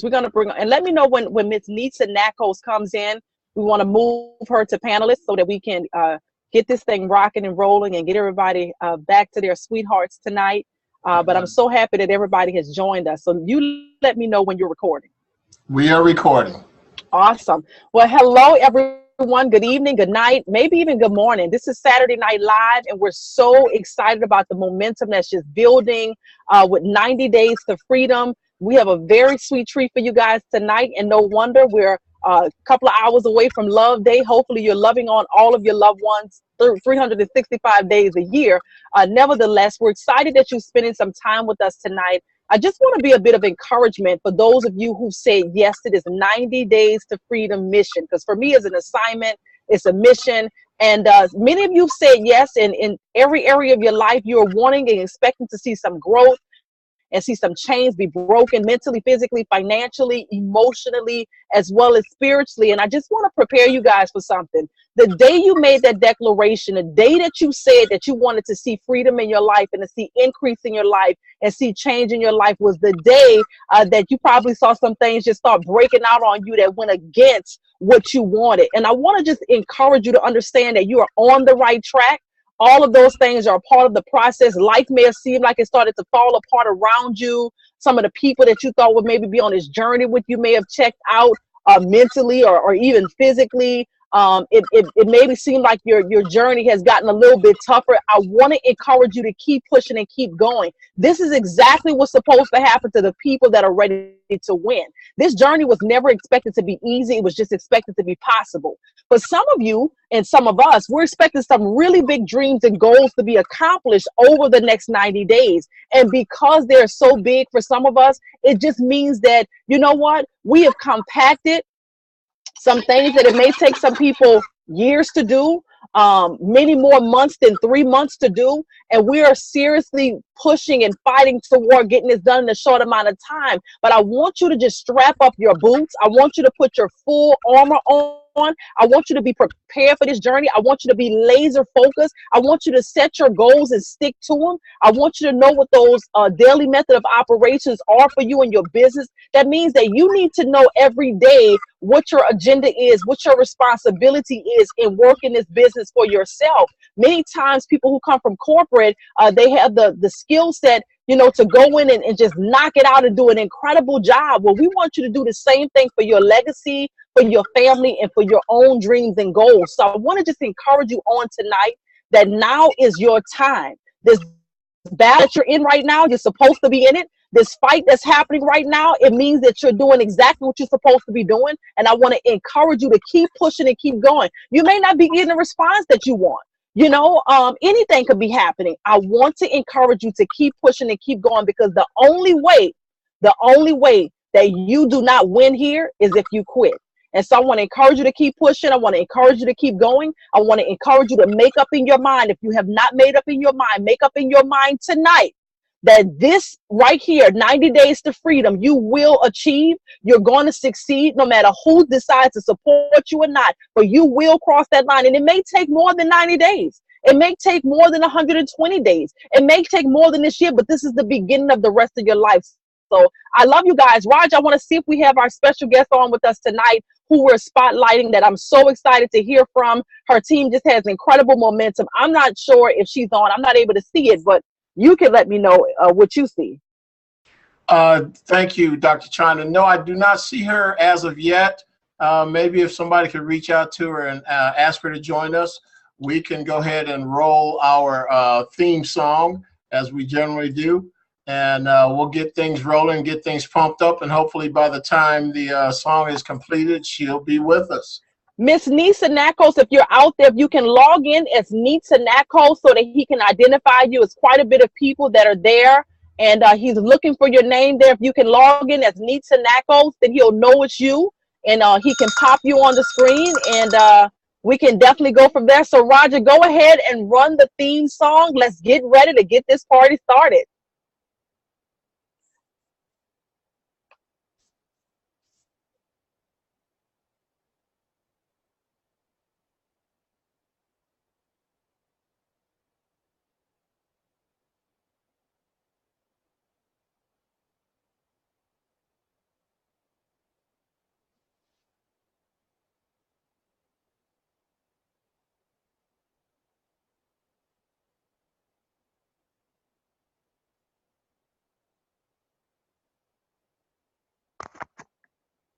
we're going to bring, and let me know when Miss Nisa Nakos comes in. We want to move her to panelist so that we can get this thing rocking and rolling and get everybody back to their sweethearts tonight. But I'm so happy that everybody has joined us. So you let me know when you're recording. We are recording. Awesome. Well, hello, everyone. Good evening, good night, maybe even good morning. This is Saturday Night Live, and we're so excited about the momentum that's just building with 90 Days to Freedom. We have a very sweet treat for you guys tonight, and no wonder we're a couple of hours away from Love Day. Hopefully you're loving on all of your loved ones 365 days a year. Nevertheless, we're excited that you're spending some time with us tonight. I just want to be a bit of encouragement for those of you who said yes to this 90 Days to Freedom mission, because for me it's an assignment, it's a mission. And many of you said yes, and in every area of your life you're wanting and expecting to see some growth and see some chains be broken mentally, physically, financially, emotionally, as well as spiritually. And I just want to prepare you guys for something. The day you made that declaration, the day that you said that you wanted to see freedom in your life and to see increase in your life and see change in your life was the day that you probably saw some things just start breaking out on you that went against what you wanted. And I want to just encourage you to understand that you are on the right track. All of those things are a part of the process. Life may have seemed like it started to fall apart around you. Some of the people that you thought would maybe be on this journey with you may have checked out mentally or even physically. It maybe seemed like your journey has gotten a little bit tougher. I want to encourage you to keep pushing and keep going. This is exactly what's supposed to happen to the people that are ready to win. This journey was never expected to be easy. It was just expected to be possible. For some of you and some of us, we're expecting some really big dreams and goals to be accomplished over the next 90 days. And because they're so big for some of us, it just means that, you know what, we have compacted some things that it may take some people years to do, many more months than 3 months to do. And we are seriously pushing and fighting toward getting this done in a short amount of time. But I want you to just strap up your boots. I want you to put your full armor on. I want you to be prepared for this journey. I want you to be laser focused. I want you to set your goals and stick to them. I want you to know what those daily method of operations are for you and your business. That means that you need to know every day what your agenda is, what your responsibility is in working this business for yourself. Many times people who come from corporate, they have the skill set, you know, to go in and just knock it out and do an incredible job. Well, we want you to do the same thing for your legacy, for your family, and for your own dreams and goals. So I want to just encourage you on tonight that now is your time. This battle that you're in right now, you're supposed to be in it. This fight that's happening right now, it means that you're doing exactly what you're supposed to be doing. And I want to encourage you to keep pushing and keep going. You may not be getting the response that you want. You know, anything could be happening. I want to encourage you to keep pushing and keep going, because the only way that you do not win here is if you quit. And so I want to encourage you to keep pushing. I want to encourage you to keep going. I want to encourage you to make up in your mind. If you have not made up in your mind, make up in your mind tonight that this right here, 90 Days to Freedom, you will achieve. You're going to succeed no matter who decides to support you or not, but you will cross that line. And it may take more than 90 days. It may take more than 120 days. It may take more than this year, but this is the beginning of the rest of your life. So I love you guys. Raj, I want to see if we have our special guest on with us tonight, who we're spotlighting, that I'm so excited to hear from. Her team just has incredible momentum. I'm not sure if she's on. I'm not able to see it, but you can let me know what you see. Thank you, Dr. China. No, I do not see her as of yet. Maybe if somebody could reach out to her and ask her to join us, we can go ahead and roll our theme song as we generally do. And we'll get things rolling, get things pumped up, and hopefully by the time the song is completed, she'll be with us. Miss Nisa Nakos, if you're out there, if you can log in as Nisa Nakos so that he can identify you. It's quite a bit of people that are there, and he's looking for your name there. If you can log in as Nisa Nakos, then he'll know it's you, and he can pop you on the screen, and we can definitely go from there. So Roger, go ahead and run the theme song. Let's get ready to get this party started.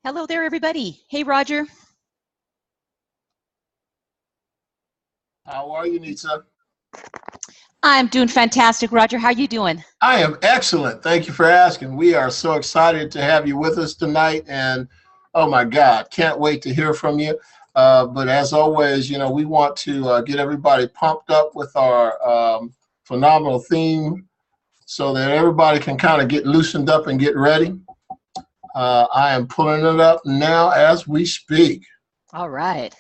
Hello there, everybody. Hey, Roger. How are you, Nitsa? I'm doing fantastic, Roger. How are you doing? I am excellent. Thank you for asking. We are so excited to have you with us tonight, and oh my God, can't wait to hear from you. But as always, you know, we want to get everybody pumped up with our phenomenal theme so that everybody can kind of get loosened up and get ready. I am pulling it up now as we speak. All right.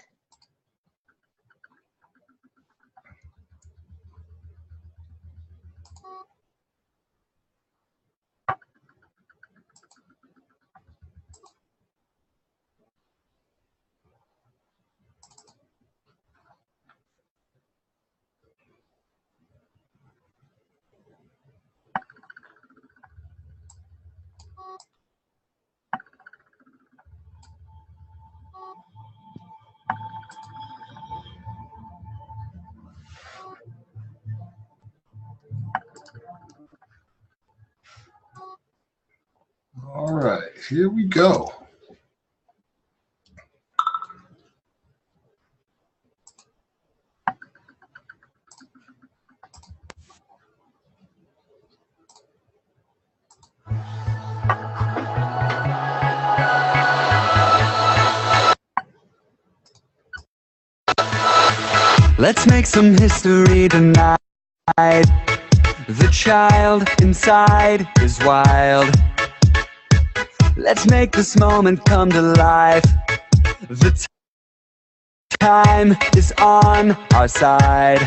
All right, here we go. Let's make some history tonight. The child inside is wild. Let's make this moment come to life. The time is on our side.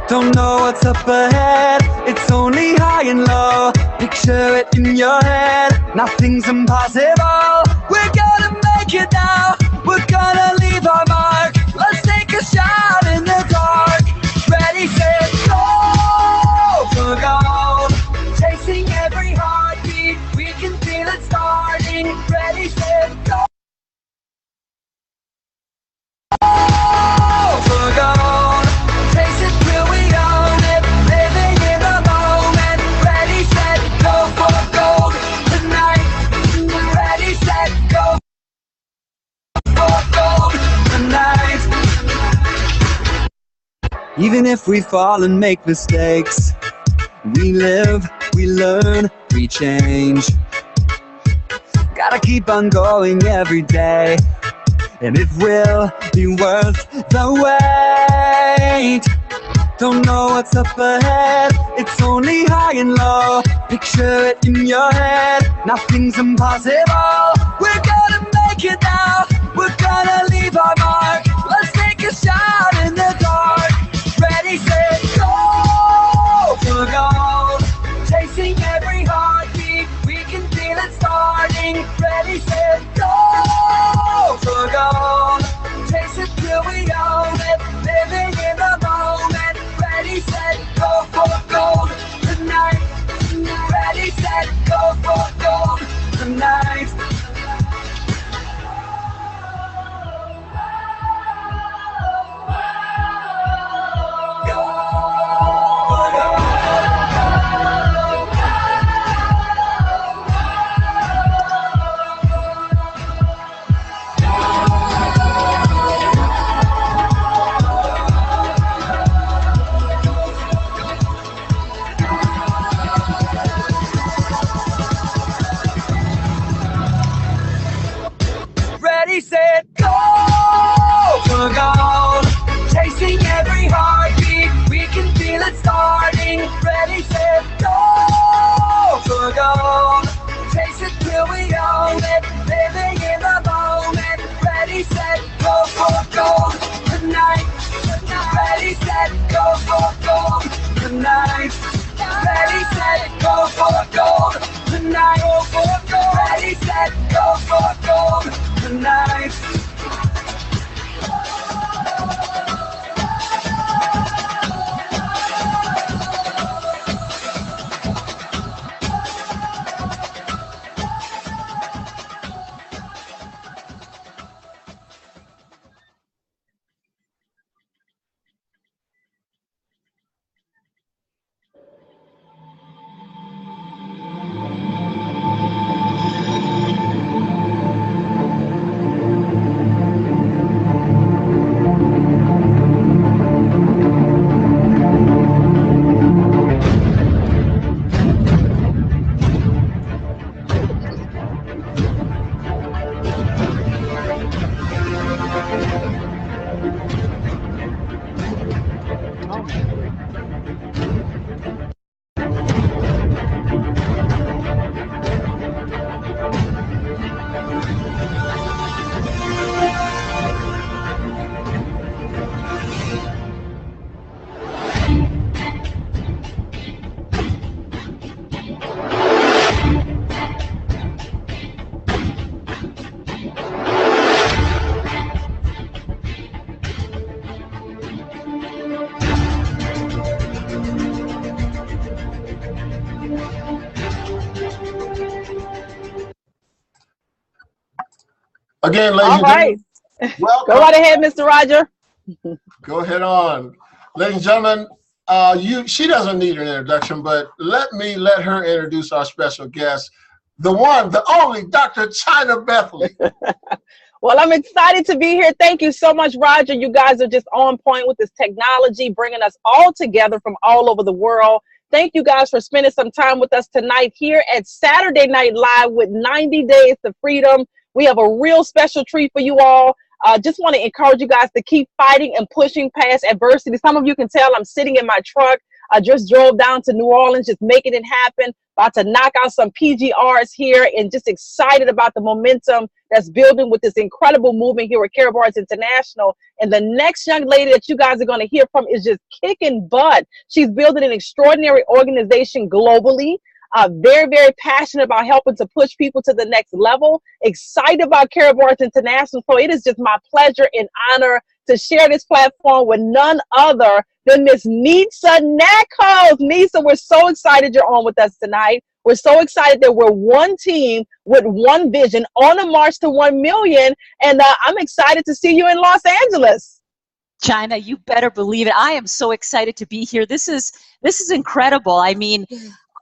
Don't know what's up ahead, it's only high and low. Picture it in your head, nothing's impossible. We're gonna make it now, we're gonna leave our mark. Let's take a shot in the dark. Ready, set, go for gold. Chasing every heartbeat, we can feel it starting. Ready, set, go for gold. Chase it till we own it, living in the moment. Ready, set, go for gold tonight. Ready, set, go for gold tonight. Even if we fall and make mistakes, we live, we learn, we change. Gotta keep on going every day, and it will be worth the wait. Don't know what's up ahead, it's only high and low. Picture it in your head, nothing's impossible. We're gonna make it now, we're gonna leave our mark. Let's take a shot in the dark. Ready, set, go for gold. Chasing every heartbeat, we can feel it starting. Ready, set, go for gold. Chase it till we own it, living in the moment. Ready, set, go for gold tonight. Ready, set, go for gold tonight. Ready, set, go for gold. Chasing every heartbeat, we can feel it starting. Ready, set, go for gold. Chase it till we own it, living in the moment. Ready, set, go for gold tonight. Ready, set, go for gold tonight. Ready, set, go for gold tonight. Go for gold. Ready, set, go for gold tonight. Again, ladies All and right. gentlemen, welcome. Go right ahead, Mr. Roger. Go ahead on. Ladies and gentlemen, she doesn't need an introduction, but let her introduce our special guest, the one, the only Dr. China Bethley. Well, I'm excited to be here. Thank you so much, Roger. You guys are just on point with this technology, bringing us all together from all over the world. Thank you guys for spending some time with us tonight here at Saturday Night Live with 90 Days to Freedom. We have a real special treat for you all. Just want to encourage you guys to keep fighting and pushing past adversity. Some of you can tell I'm sitting in my truck. I just drove down to New Orleans, just making it happen. About to knock out some PGRs here, and just excited about the momentum that's building with this incredible movement here at Karatbars International. And the next young lady that you guys are going to hear from is just kicking butt. She's building an extraordinary organization globally. Very, very passionate about helping to push people to the next level. Excited about Karatbars International. So it is just my pleasure and honor to share this platform with none other than Miss Nisa Nakos. Nisa, we're so excited you're on with us tonight. We're so excited that we're one team with one vision on a march to 1 million. And I'm excited to see you in Los Angeles. China, you better believe it. I am so excited to be here. This is incredible. I mean,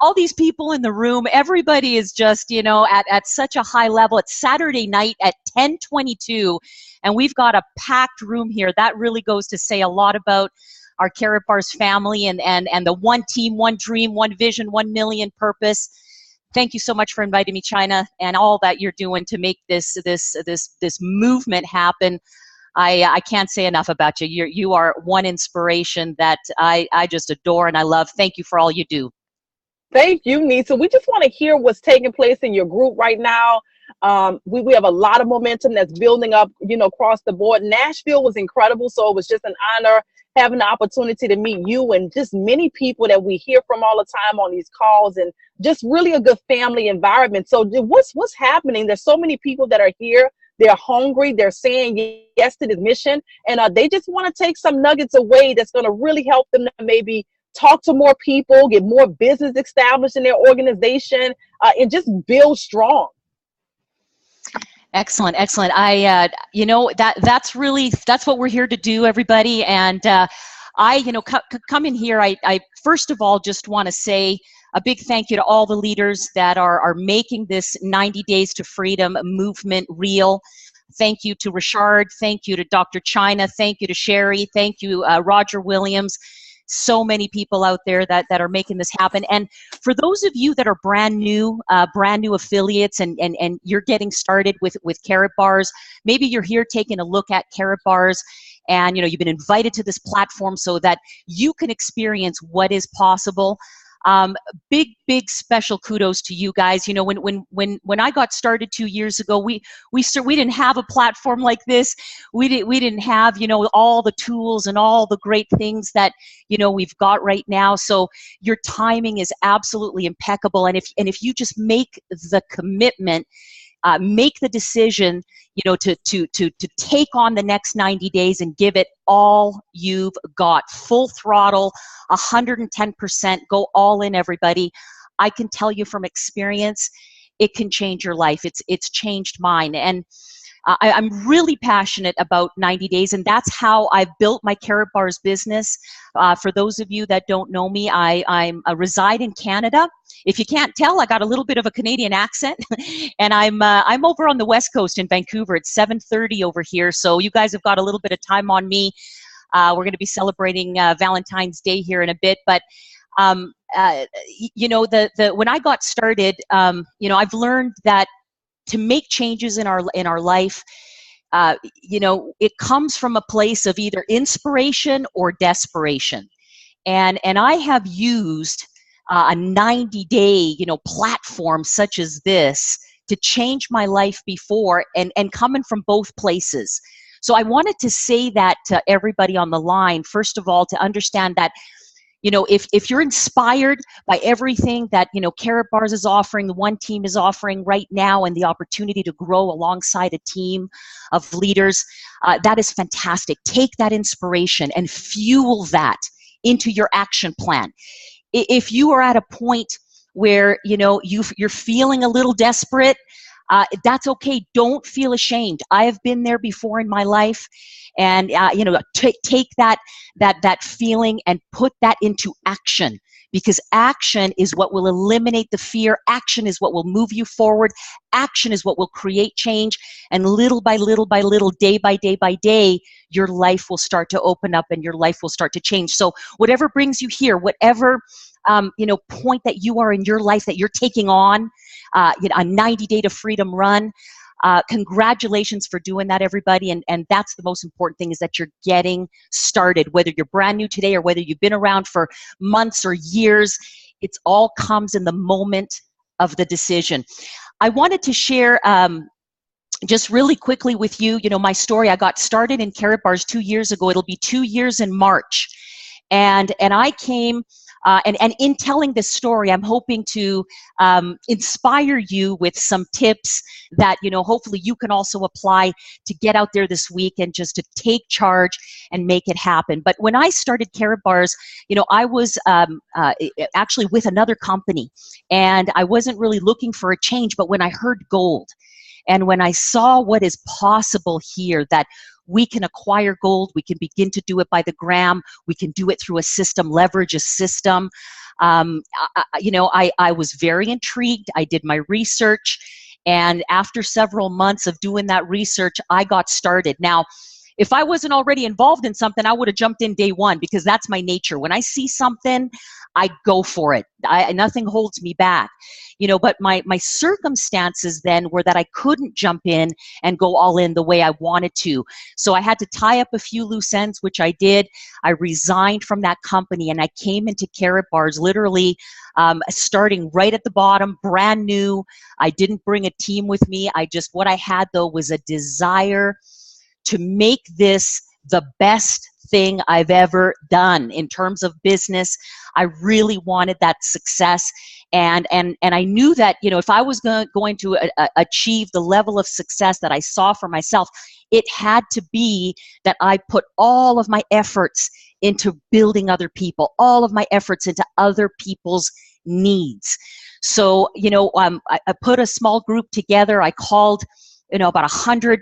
all these people in the room, everybody is just, you know, at such a high level. It's Saturday night at 10:22, and we've got a packed room here. That really goes to say a lot about our Karatbars family and the one team, one dream, one vision, 1 million purpose. Thank you so much for inviting me, China, and all that you're doing to make this movement happen. I can't say enough about you. You are one inspiration that I just adore and I love. Thank you for all you do. Thank you, Nisa. We just want to hear what's taking place in your group right now. We have a lot of momentum that's building up, you know, across the board. Nashville was incredible, so it was just an honor having the opportunity to meet you and just many people that we hear from all the time on these calls, and just really a good family environment. So what's happening? There's so many people that are here. They're hungry. They're saying yes to this mission, and they just want to take some nuggets away that's going to really help them to maybe talk to more people, get more business established in their organization, and just build strong. Excellent, excellent. You know, that's what we're here to do, everybody. And you know, come in here. I first of all just want to say a big thank you to all the leaders that are making this 90 Days to Freedom movement real. Thank you to Richard. Thank you to Dr. China. Thank you to Sherry. Thank you, Roger Williams. So many people out there that are making this happen. And for those of you that are brand new affiliates and you're getting started with Karatbars, maybe you're here taking a look at Karatbars and you know you've been invited to this platform so that you can experience what is possible. Big special kudos to you guys. You know, when I got started 2 years ago, we didn't have a platform like this. We didn't have, you know, all the tools and all the great things that, you know, we've got right now. So your timing is absolutely impeccable. And if you just make the commitment, make the decision, you know, to take on the next 90 days and give it all you've got, full throttle, 110%, go all in, everybody. I can tell you from experience, it can change your life. It's changed mine. And I'm really passionate about 90 days, and that's how I've built my Karatbars business. For those of you that don't know me, I reside in Canada. If you can't tell, I got a little bit of a Canadian accent, and I'm over on the West Coast in Vancouver. It's 7:30 over here, so you guys have got a little bit of time on me. We're going to be celebrating Valentine's Day here in a bit, but you know, when I got started, you know, I've learned that to make changes in our life, you know, it comes from a place of either inspiration or desperation, and I have used a 90-day, you know, platform such as this to change my life before, and coming from both places. So I wanted to say that to everybody on the line, first of all, to understand that, you know, if you're inspired by everything that, you know, Karatbars is offering, the One Team is offering right now, and the opportunity to grow alongside a team of leaders, that is fantastic. Take that inspiration and fuel that into your action plan. If you are at a point where, you know, you're feeling a little desperate, That's okay. Don't feel ashamed. I have been there before in my life. And, you know, take that feeling and put that into action, because action is what will eliminate the fear. Action is what will move you forward. Action is what will create change. And little by little by little, day by day by day, your life will start to open up and your life will start to change. So whatever brings you here, whatever you know, point that you are in your life that you're taking on, you know, a 90-day to freedom run. Congratulations for doing that, everybody. And that's the most important thing, is that you're getting started. Whether you're brand new today or whether you've been around for months or years, it all comes in the moment of the decision. I wanted to share just really quickly with you, you know, my story. I got started in Karatbars 2 years ago. It'll be 2 years in March. And I came, and in telling this story, I'm hoping to inspire you with some tips that, you know, hopefully you can also apply to get out there this week and just to take charge and make it happen. But when I started Karatbars, you know, I was actually with another company, and I wasn't really looking for a change. But when I heard gold, and when I saw what is possible here, that we can acquire gold, we can begin to do it by the gram, we can do it through a system, leverage a system. You know, I was very intrigued. I did my research, and after several months of doing that research, I got started. Now, if I wasn't already involved in something, I would have jumped in day one, because that's my nature. When I see something, I go for it. Nothing holds me back. You know, but my circumstances then were that I couldn't jump in and go all in the way I wanted to. So I had to tie up a few loose ends, which I did. I resigned from that company, and I came into Karatbars literally starting right at the bottom, brand new. I didn't bring a team with me. What I had though was a desire to make this the best thing I've ever done in terms of business. I really wanted that success. And I knew that, you know, if I was going to achieve the level of success that I saw for myself, it had to be that I put all of my efforts into building other people, all of my efforts into other people's needs. So, you know, I put a small group together. I called, you know, about 100+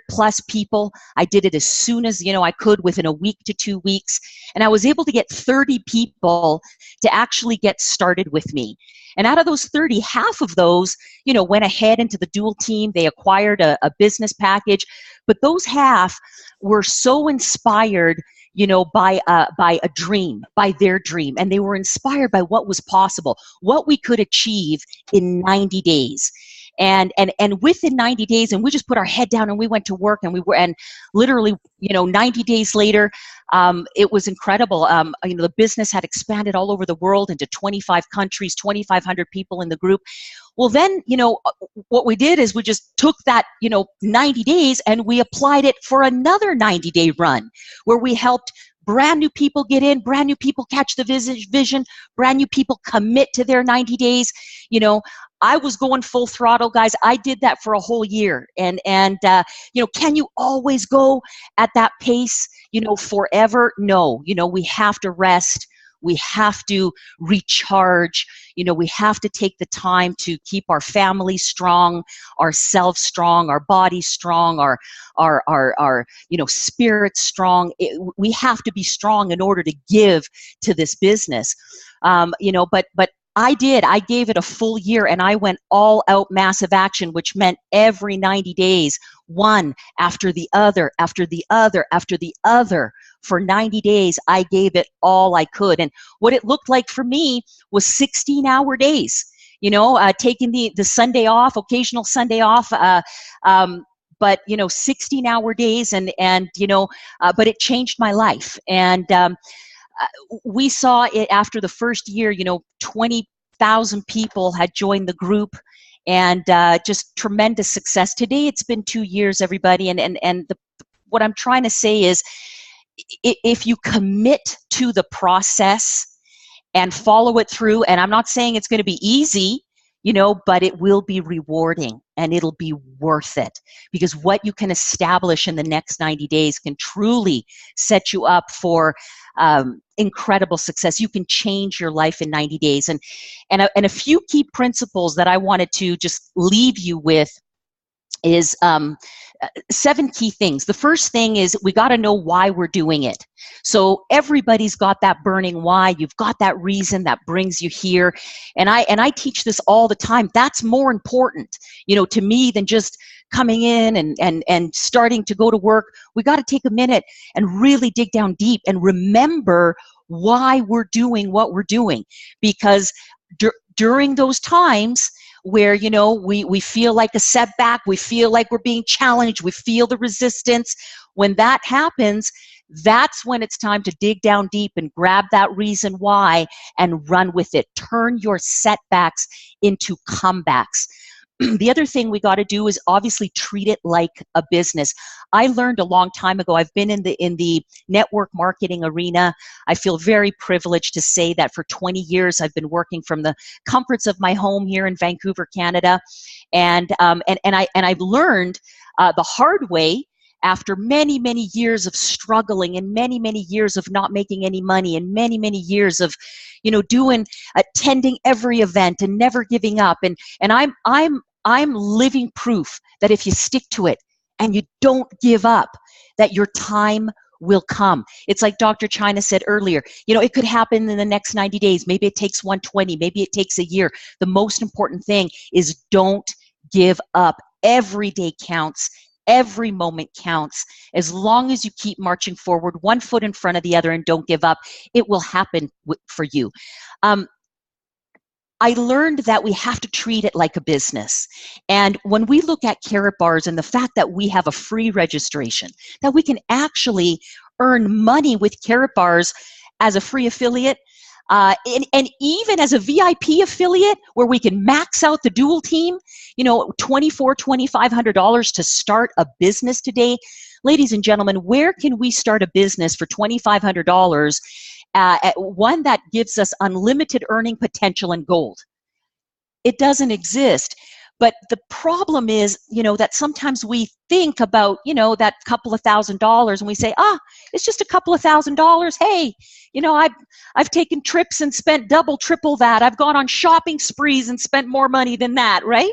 people. I did it as soon as, you know, I could, within a week to 2 weeks. And I was able to get 30 people to actually get started with me. And out of those 30, half of those, you know, went ahead into the dual team. They acquired a business package. But those half were so inspired, you know, by a dream, by their dream. And they were inspired by what was possible, what we could achieve in 90 days. And within 90 days, and we just put our head down and we went to work, and literally, you know, 90 days later, it was incredible. You know, the business had expanded all over the world into 25 countries, 2,500 people in the group. Well, then, you know, what we did is we just took that, you know, 90 days and we applied it for another 90-day run, where we helped brand new people get in, brand new people catch the vision, brand new people commit to their 90 days. You know, I was going full throttle, guys. I did that for a whole year. And you know, can you always go at that pace, you know, forever? No. You know, we have to rest. We have to recharge. You know, we have to take the time to keep our family strong, ourselves strong, our bodies strong, our you know, spirit strong. We have to be strong in order to give to this business. You know, but I gave it a full year, and I went all out massive action, which meant every 90 days, one after the other, after the other, after the other. For 90 days, I gave it all I could. And what it looked like for me was 16-hour days, you know, taking the Sunday off, occasional Sunday off, but, you know, 16-hour days, and you know, but it changed my life. And we saw it after the first year, you know, 20,000 people had joined the group, and just tremendous success. Today, it's been 2 years, everybody. And what I'm trying to say is, if you commit to the process and follow it through, and I'm not saying it's going to be easy, you know, but it will be rewarding and it'll be worth it, because what you can establish in the next 90 days can truly set you up for incredible success. You can change your life in 90 days. And a few key principles that I wanted to just leave you with is 7 key things. The first thing is we got to know why we're doing it. So everybody's got that burning why. You've got that reason that brings you here. And I teach this all the time. That's more important, to me than just coming in and starting to go to work. We got to take a minute and really dig down deep and remember why we're doing what we're doing. Because during those times where, we feel like a setback, we feel like we're being challenged, we feel the resistance, when that happens, that's when it's time to dig down deep and grab that reason why and run with it. Turn your setbacks into comebacks. The other thing we got to do is obviously treat it like a business. I learned a long time ago, I've been in the network marketing arena. I feel very privileged to say that for 20 years I've been working from the comforts of my home here in Vancouver, Canada. And I've learned the hard way, after many, many years of struggling and many, many years of not making any money and many, many years of, attending every event and never giving up. And I'm living proof that if you stick to it and you don't give up, that your time will come. It's like Dr. China said earlier, it could happen in the next 90 days. Maybe it takes 120, maybe it takes a year. The most important thing is don't give up. Every day counts. Every moment counts. As long as you keep marching forward, one foot in front of the other, and don't give up, it will happen for you. I learned that we have to treat it like a business. And when we look at Karatbars and the fact that we have a free registration, that we can actually earn money with Karatbars as a free affiliate, and even as a VIP affiliate where we can max out the dual team, $2,500 to start a business today. Ladies and gentlemen, where can we start a business for $2,500, one that gives us unlimited earning potential and gold? It doesn't exist. But the problem is, that sometimes we think about, that couple of $1,000s and we say, it's just a couple of $1,000s. Hey, I've taken trips and spent double, triple that. I've gone on shopping sprees and spent more money than that, right?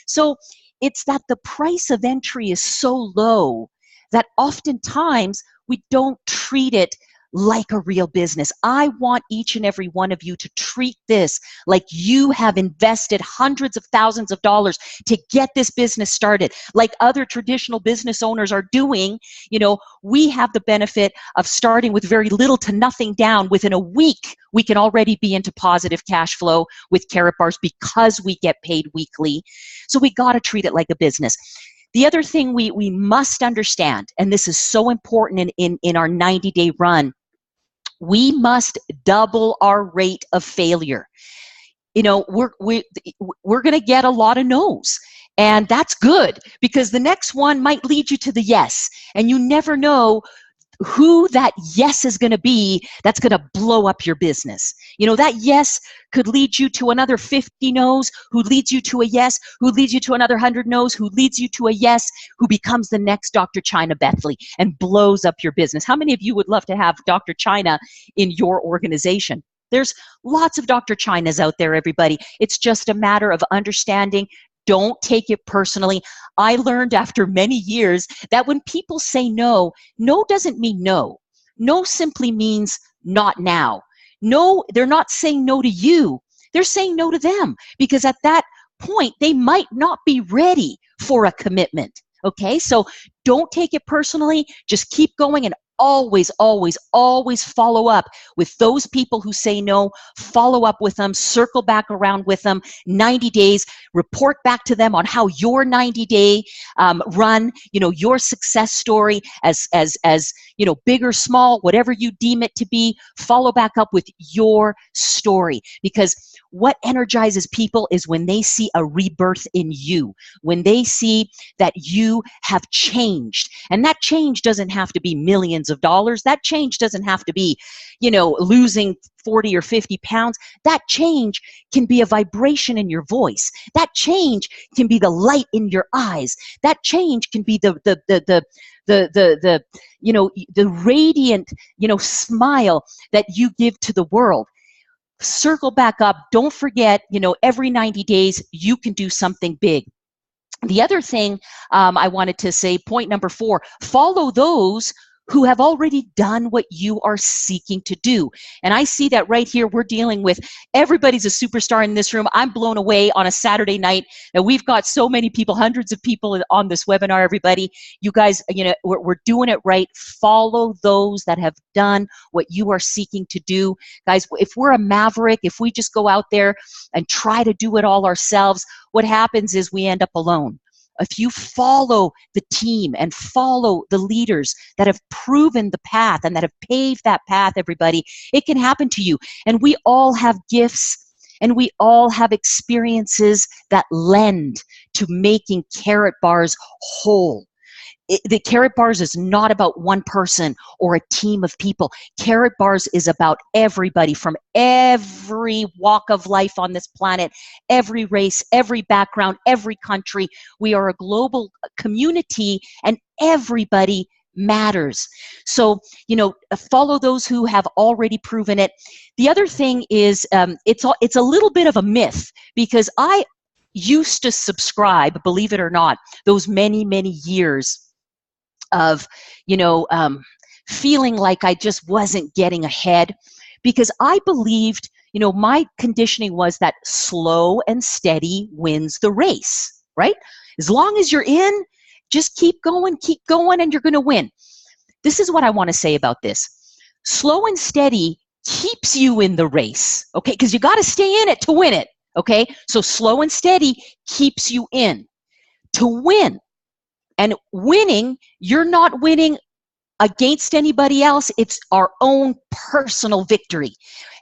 So it's that the price of entry is so low that oftentimes we don't treat it like a real business. I want each and every one of you to treat this like you have invested hundreds of thousands of dollars to get this business started. Like other traditional business owners are doing, we have the benefit of starting with very little to nothing down. Within a week, we can already be into positive cash flow with Karatbars because we get paid weekly. So we got to treat it like a business. The other thing we must understand, and this is so important in our 90-day run, we must double our rate of failure. We're going to get a lot of no's, and that's good because the next one might lead you to the yes, and you never know who that yes is going to be that's going to blow up your business. That yes could lead you to another 50 no's, who leads you to a yes, who leads you to another 100 no's, who leads you to a yes, who becomes the next Dr. China Bethley and blows up your business. How many of you would love to have Dr. China in your organization? There's lots of Dr. Chinas out there, everybody. It's just a matter of understanding. Don't take it personally. I learned after many years that when people say no, no doesn't mean no. No simply means not now. No, they're not saying no to you. They're saying no to them because at that point, they might not be ready for a commitment. Okay, so don't take it personally. Just keep going and always, always, always follow up with those people who say no. Follow up with them, circle back around with them, 90 days, report back to them on how your 90-day run, your success story as big or small, whatever you deem it to be, follow back up with your story. Because what energizes people is when they see a rebirth in you, when they see that you have changed. And that change doesn't have to be millions of dollars. That change doesn't have to be, losing 40 or 50 pounds. That change can be a vibration in your voice. That change can be the light in your eyes. That change can be the radiant, smile that you give to the world. Circle back up. Don't forget, every 90 days, you can do something big. The other thing I wanted to say, point number 4, follow those who have already done what you are seeking to do. And I see that right here. We're dealing with, everybody's a superstar in this room. I'm blown away on a Saturday night, and we've got so many people, hundreds of people on this webinar, everybody. You guys, you know, we're doing it right. Follow those that have done what you are seeking to do. Guys, if we're a maverick, if we just go out there and try to do it all ourselves, what happens is we end up alone. If you follow the team and follow the leaders that have proven the path and that have paved that path, everybody, it can happen to you. And we all have gifts and we all have experiences that lend to making Karatbars whole. The Karatbars is not about one person or a team of people. Karatbars is about everybody from every walk of life on this planet, every race, every background, every country. We are a global community and everybody matters. So, you know, follow those who have already proven it. The other thing is it's a little bit of a myth, because I used to subscribe, believe it or not, those many, many years of, you know, feeling like I just wasn't getting ahead, because I believed, you know, my conditioning was that slow and steady wins the race, right? As long as you're in, just keep going, and you're going to win. This is what I want to say about this. Slow and steady keeps you in the race, okay? Because you got to stay in it to win it, okay? So slow and steady keeps you in to win. And winning, you're not winning against anybody else. It's our own personal victory.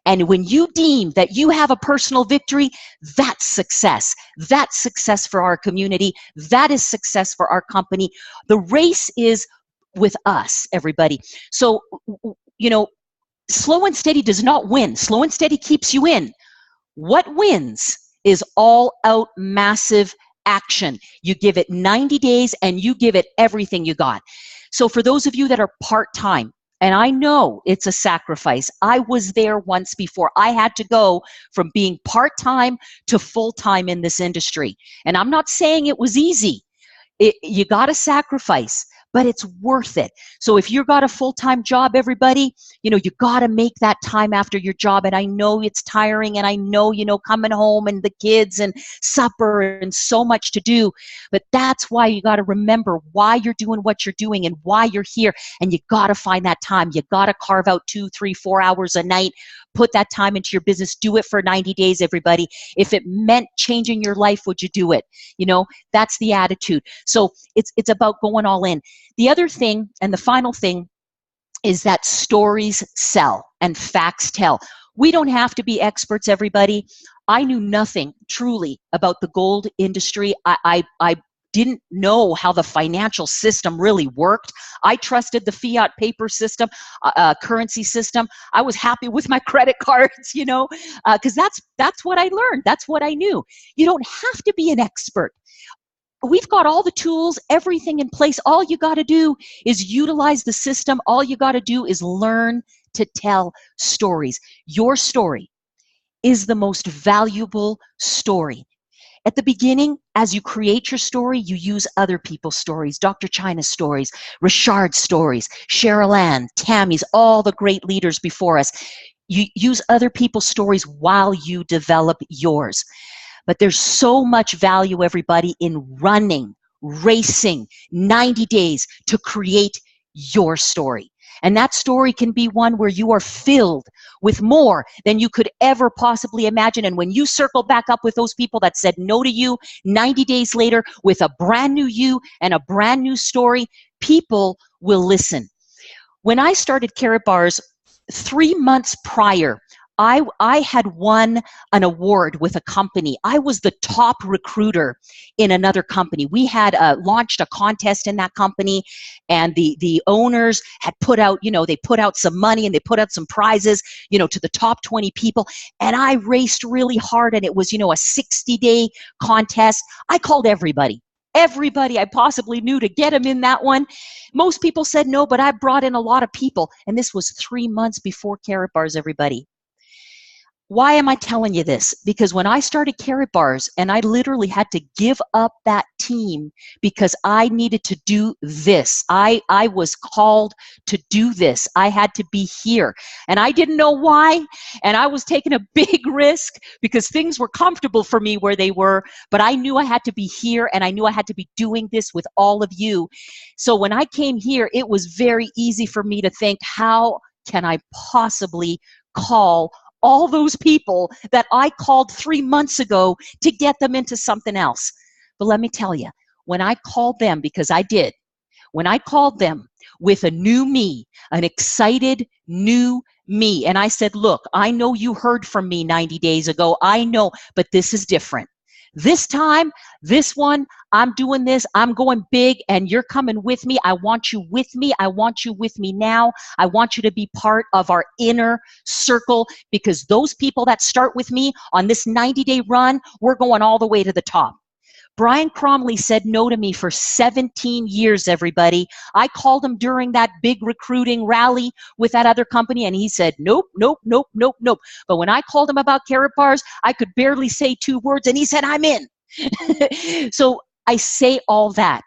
And when you deem that you have a personal victory, that's success. That's success for our community. That is success for our company. The race is with us, everybody. So, you know, slow and steady does not win. Slow and steady keeps you in. What wins is all out massive action. You give it 90 days and you give it everything you got. So for those of you that are part-time, and I know it's a sacrifice. I was there once before. I had to go from being part-time to full-time in this industry. And I'm not saying it was easy. You got to sacrifice, but it's worth it. So if you've got a full-time job, everybody, you know, you got to make that time after your job. And I know it's tiring, and I know, you know, coming home and the kids and supper and so much to do, but that's why you got to remember why you're doing what you're doing and why you're here. And you got to find that time. You got to carve out 2, 3, 4 hours a night. Put that time into your business. Do it for 90 days, everybody. If it meant changing your life, would you do it? You know, that's the attitude. So it's about going all in. The other thing, and the final thing, is that stories sell and facts tell. We don't have to be experts, everybody. I knew nothing truly about the gold industry. I didn't know how the financial system really worked. I trusted the fiat paper system, currency system. I was happy with my credit cards, you know, because that's what I learned. That's what I knew. You don't have to be an expert. We've got all the tools, everything in place. All you got to do is utilize the system. All you got to do is learn to tell stories. Your story is the most valuable story. At the beginning, as you create your story, you use other people's stories, Dr. China's stories, Richard's stories, Cheryl Ann, Tammy's, all the great leaders before us. You use other people's stories while you develop yours. But there's so much value, everybody, in running, racing, 90 days to create your story. And that story can be one where you are filled with more than you could ever possibly imagine. And when you circle back up with those people that said no to you 90 days later with a brand new you and a brand new story, people will listen. When I started Karatbars 3 months prior, I had won an award with a company. I was the top recruiter in another company. We had launched a contest in that company, and the owners had put out, you know, they put out some money and they put out some prizes, you know, to the top 20 people. And I raced really hard, and it was, you know, a 60-day contest. I called everybody I possibly knew to get them in that one. Most people said no, but I brought in a lot of people. And this was 3 months before Karatbars, everybody. Why am I telling you this? Because when I started Karatbars, and I literally had to give up that team because I needed to do this. I was called to do this. I had to be here. And I didn't know why. And I was taking a big risk because things were comfortable for me where they were. But I knew I had to be here, and I knew I had to be doing this with all of you. So when I came here, it was very easy for me to think, how can I possibly call all those people that I called 3 months ago to get them into something else? But let me tell you, when I called them, because I did, when I called them with a new me, an excited new me, and I said, look, I know you heard from me 90 days ago. I know, but this is different. This time, this one, I'm doing this, I'm going big, and you're coming with me. I want you with me. I want you with me now. I want you to be part of our inner circle, because those people that start with me on this 90-day run, we're going all the way to the top. Brian Cromley said no to me for 17 years, everybody. I called him during that big recruiting rally with that other company, and he said, nope, nope, nope, nope, nope. But when I called him about Karatbars, I could barely say 2 words, and he said, I'm in. So I say all that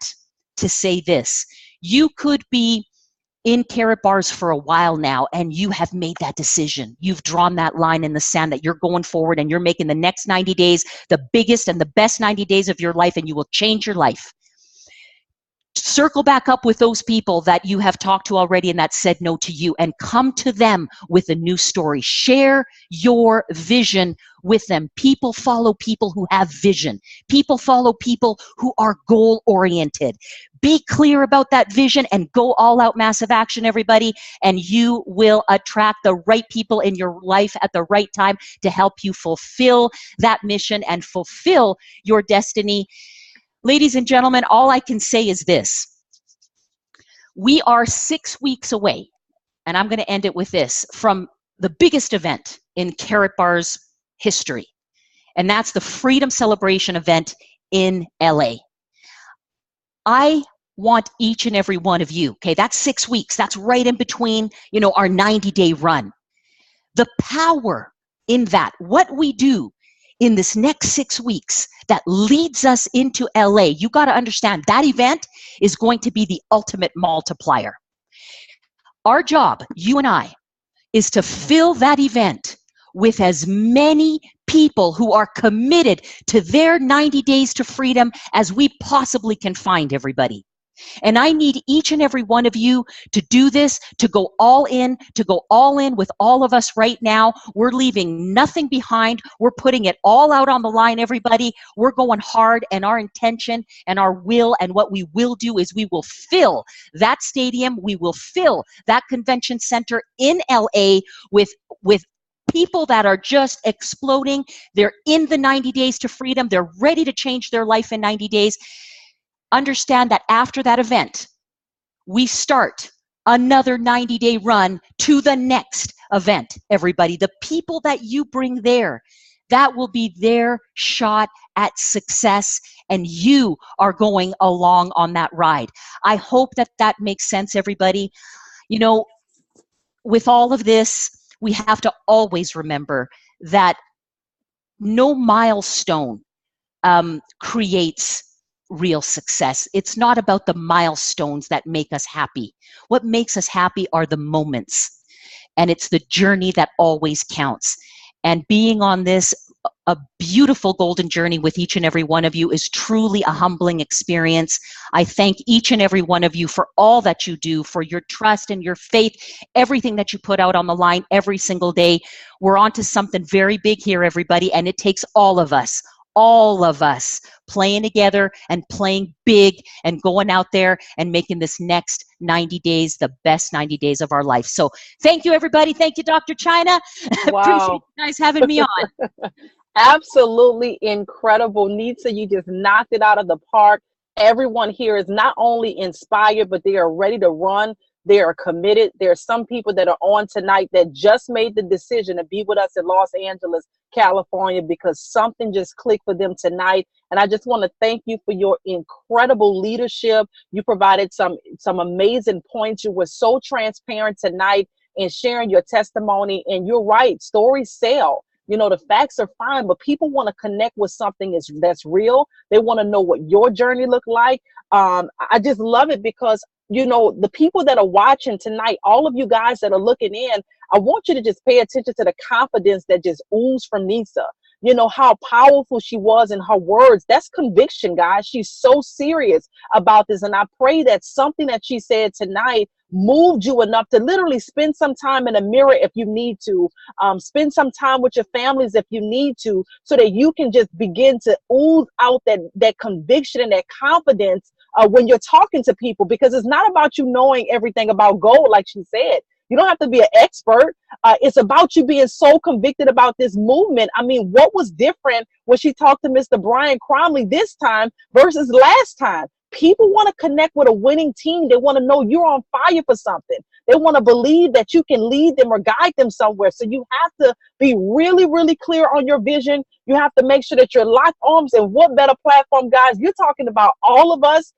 to say this. You could be in Karatbars for a while now, and you have made that decision. You've drawn that line in the sand that you're going forward, and you're making the next 90 days the biggest and the best 90 days of your life, and you will change your life. Circle back up with those people that you have talked to already and that said no to you, and come to them with a new story. Share your vision with them. People follow people who have vision. People follow people who are goal-oriented. Be clear about that vision and go all out massive action, everybody, and you will attract the right people in your life at the right time to help you fulfill that mission and fulfill your destiny. Ladies and gentlemen, all I can say is this. We are 6 weeks away, and I'm going to end it with this, from the biggest event in Karatbars history, and that's the Freedom Celebration event in LA. I want each and every one of you, okay, that's 6 weeks. That's right in between, our 90-day run. The power in that, what we do in this next 6 weeks that leads us into LA, you got to understand that event is going to be the ultimate multiplier. Our job, you and I, is to fill that event with as many people who are committed to their 90 days to freedom as we possibly can find, everybody. And I need each and every one of you to do this, to go all in with all of us right now. We're leaving nothing behind. We're putting it all out on the line, everybody. We're going hard, and our intention and our will and what we will do is we will fill that stadium. We will fill that convention center in LA with people that are just exploding. They're in the 90 days to freedom. They're ready to change their life in 90 days. Understand that after that event, we start another 90-day run to the next event, everybody. The people that you bring there, that will be their shot at success, and you are going along on that ride. I hope that that makes sense, everybody. With all of this, we have to always remember that no milestone creates real success. It's not about the milestones that make us happy. What makes us happy are the moments, and it's the journey that always counts. And being on this a beautiful golden journey with each and every one of you is truly a humbling experience. I thank each and every one of you for all that you do, for your trust and your faith, everything that you put out on the line every single day. We're on to something very big here, everybody, and it takes all of us playing together and playing big and going out there and making this next 90 days the best 90 days of our life. So thank you, everybody. Thank you, Dr. China. Wow. Appreciate you guys having me on. Absolutely incredible. Nitsa, you just knocked it out of the park. Everyone here is not only inspired, but they are ready to run. They are committed. There are some people that are on tonight that just made the decision to be with us in Los Angeles, California, because something just clicked for them tonight. And I just want to thank you for your incredible leadership. You provided some amazing points. You were so transparent tonight in sharing your testimony. And you're right, stories sell. You know, the facts are fine, but people want to connect with something that's real. They want to know what your journey looked like. I just love it because, you know, the people that are watching tonight, all of you guys that are looking in, I want you to just pay attention to the confidence that just oozed from Nisa. You know, how powerful she was in her words. That's conviction, guys. She's so serious about this. And I pray that something that she said tonight moved you enough to literally spend some time in a mirror if you need to, spend some time with your families if you need to, so that you can just begin to ooze out that conviction and that confidence when you're talking to people, because it's not about you knowing everything about gold, like she said. You don't have to be an expert. It's about you being so convicted about this movement. I mean, what was different when she talked to Mr. Brian Cromley this time versus last time? People want to connect with a winning team. They want to know you're on fire for something. They want to believe that you can lead them or guide them somewhere. So you have to be really, really clear on your vision. You have to make sure that you're locked arms. And what better platform, guys? You're talking about all of us.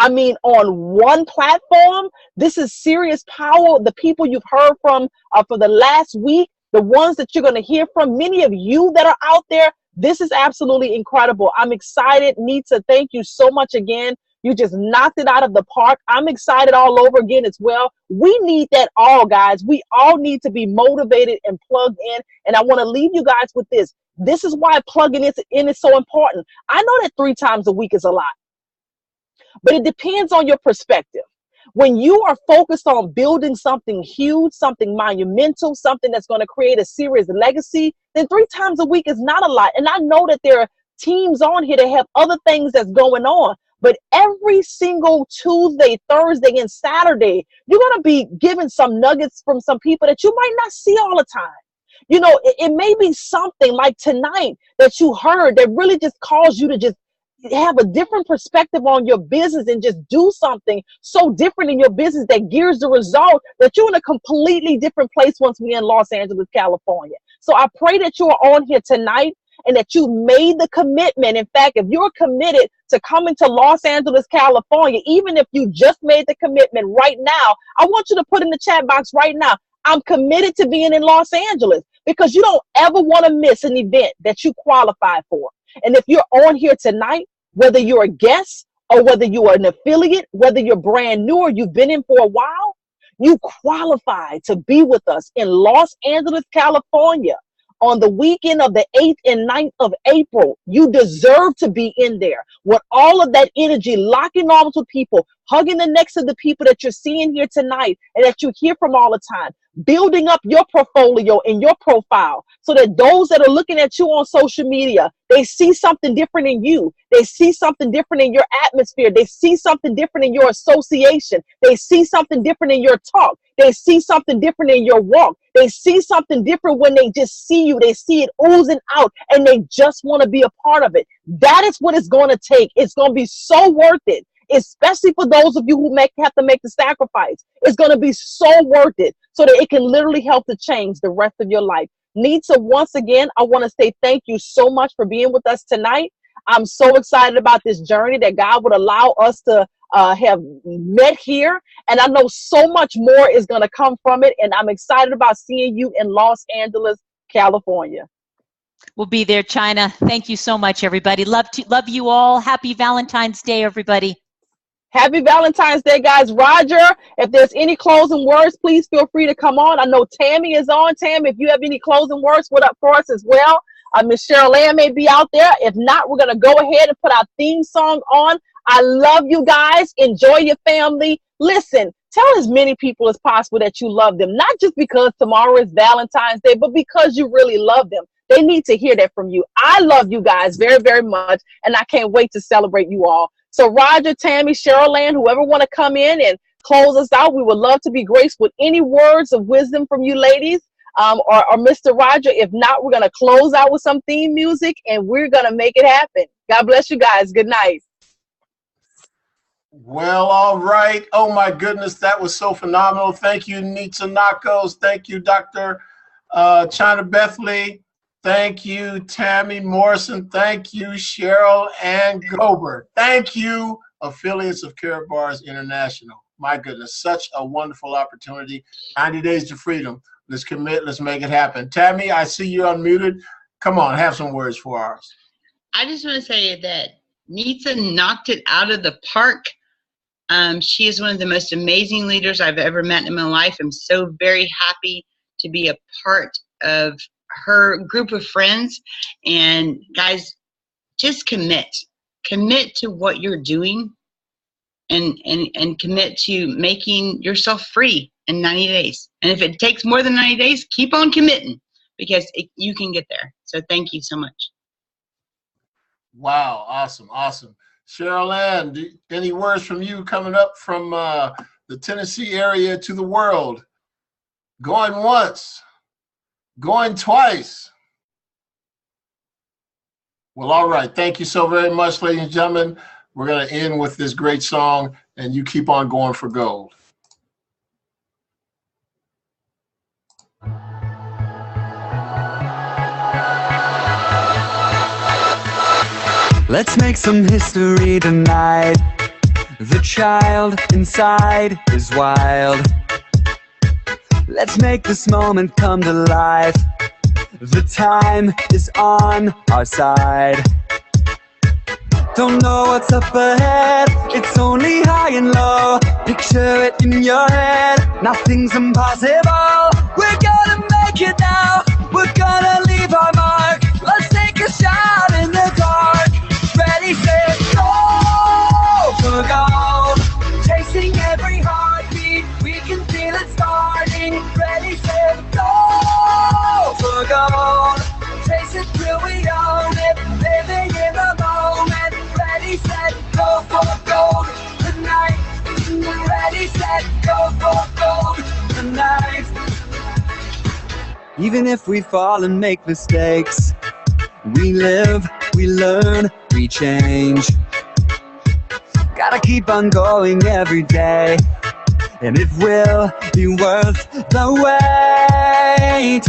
I mean, on one platform. This is serious power. The people you've heard from for the last week, the ones that you're going to hear from, many of you that are out there, this is absolutely incredible. I'm excited. Nita, thank you so much again. You just knocked it out of the park. I'm excited all over again as well. We need that all, guys. We all need to be motivated and plugged in. And I want to leave you guys with this. This is why plugging in is so important. I know that 3 times a week is a lot, but it depends on your perspective. When you are focused on building something huge, something monumental, something that's going to create a serious legacy, then 3 times a week is not a lot. And I know that there are teams on here that have other things that's going on, but every single Tuesday, Thursday, and Saturday, you're going to be given some nuggets from some people that you might not see all the time. You know, it may be something like tonight that you heard that really just caused you to just have a different perspective on your business and just do something so different in your business that gears the result that you're in a completely different place once we're in Los Angeles, California. So I pray that you are on here tonight and that you made the commitment. In fact, if you're committed to coming to Los Angeles, California, even if you just made the commitment right now, I want you to put in the chat box right now, I'm committed to being in Los Angeles, because you don't ever want to miss an event that you qualify for. And if you're on here tonight, whether you're a guest or whether you are an affiliate, whether you're brand new or you've been in for a while, you qualify to be with us in Los Angeles, California on the weekend of the 8th and 9th of April. You deserve to be in there with all of that energy, locking arms with people, hugging the necks of the people that you're seeing here tonight and that you hear from all the time, building up your portfolio and your profile so that those that are looking at you on social media, they see something different in you. They see something different in your atmosphere. They see something different in your association. They see something different in your talk. They see something different in your walk. They see something different when they just see you. They see it oozing out and they just want to be a part of it. That is what it's going to take. It's going to be so worth it, especially for those of you who have to make the sacrifice. It's going to be so worth it so that it can literally help to change the rest of your life. Nita, once again, I want to say thank you so much for being with us tonight. I'm so excited about this journey that God would allow us to have met here. And I know so much more is going to come from it. And I'm excited about seeing you in Los Angeles, California. We'll be there, China. Thank you so much, everybody. Love you all. Happy Valentine's Day, everybody. Happy Valentine's Day, guys. Roger, if there's any closing words, please feel free to come on. I know Tammy is on. Tammy, if you have any closing words, what up for us as well? Miss Cheryl Ann may be out there. If not, we're going to go ahead and put our theme song on. I love you guys. Enjoy your family. Listen, tell as many people as possible that you love them, not just because tomorrow is Valentine's Day, but because you really love them. They need to hear that from you. I love you guys very, very much, and I can't wait to celebrate you all. So Roger, Tammy, Cheryl Ann, whoever want to come in and close us out, we would love to be graced with any words of wisdom from you ladies, or Mr. Roger. If not, we're going to close out with some theme music, and we're going to make it happen. God bless you guys. Good night. Well, all right. Oh, my goodness. That was so phenomenal. Thank you, Nita Nakos. Thank you, Dr. China Bethley. Thank you, Tammy Morrison. Thank you, Cheryl Ann Gobert. Thank you affiliates of Karatbars International. My goodness, such a wonderful opportunity. 90 days to freedom. Let's commit. Let's make it happen. Tammy, I see you're unmuted. Come on, have some words for us. I just want to say that Nita knocked it out of the park. She is one of the most amazing leaders I've ever met in my life. I'm so very happy to be a part of her group of friends. And guys, just commit. Commit to what you're doing and commit to making yourself free in 90 days. And if it takes more than 90 days, keep on committing because you can get there. So thank you so much. Wow, awesome, awesome. Cheryl Ann, any words from you coming up from the Tennessee area to the world? Going once, going twice. Well, all right. Thank you so very much, ladies and gentlemen. We're going to end with this great song, and you keep on going for gold. Let's make some history tonight. The child inside is wild. Let's make this moment come to life. The time is on our side. Don't know what's up ahead, it's only high and low. Picture it in your head, nothing's impossible. We're gonna make it now, we're gonna leave our mark. Let's take a shot in the dark. Ready, set, go for gold. Chasing every heartbeat, we can feel it starting. Ready, set, go for gold. Chase it till we own it, living in the moment. Ready, set, go for gold tonight. Ready, set, go for gold tonight. Even if we fall and make mistakes, we live, we learn, we change. Gotta keep on going every day, and it will be worth the wait.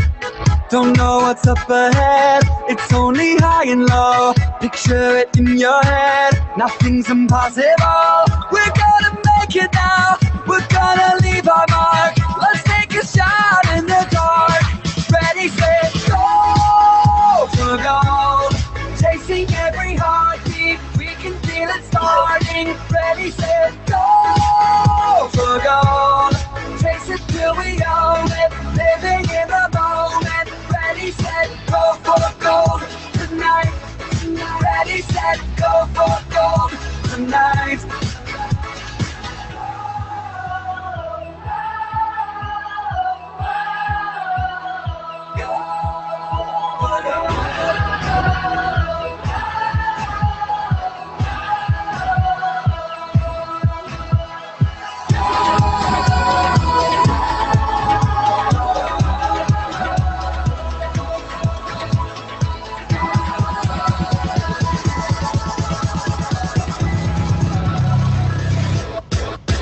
Don't know what's up ahead, it's only high and low. Picture it in your head, nothing's impossible. We're gonna make it now, we're gonna leave our mark. Let's take a shot in the dark. Ready, set, go for gold. Chasing every heartbeat, we can feel it starting. Ready, set, go for gold. Chase it till we own it, living in the moment. Ready, set, go for gold tonight. Ready, set, go for gold tonight.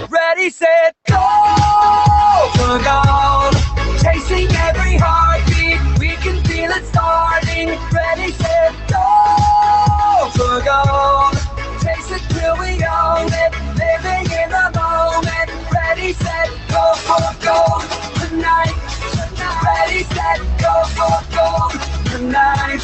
Ready, set, go for gold. Chasing every heartbeat, we can feel it starting. Ready, set, go for gold. Chase it till we own it, living in the moment. Ready, set, go for gold tonight. Ready, set, go for gold tonight.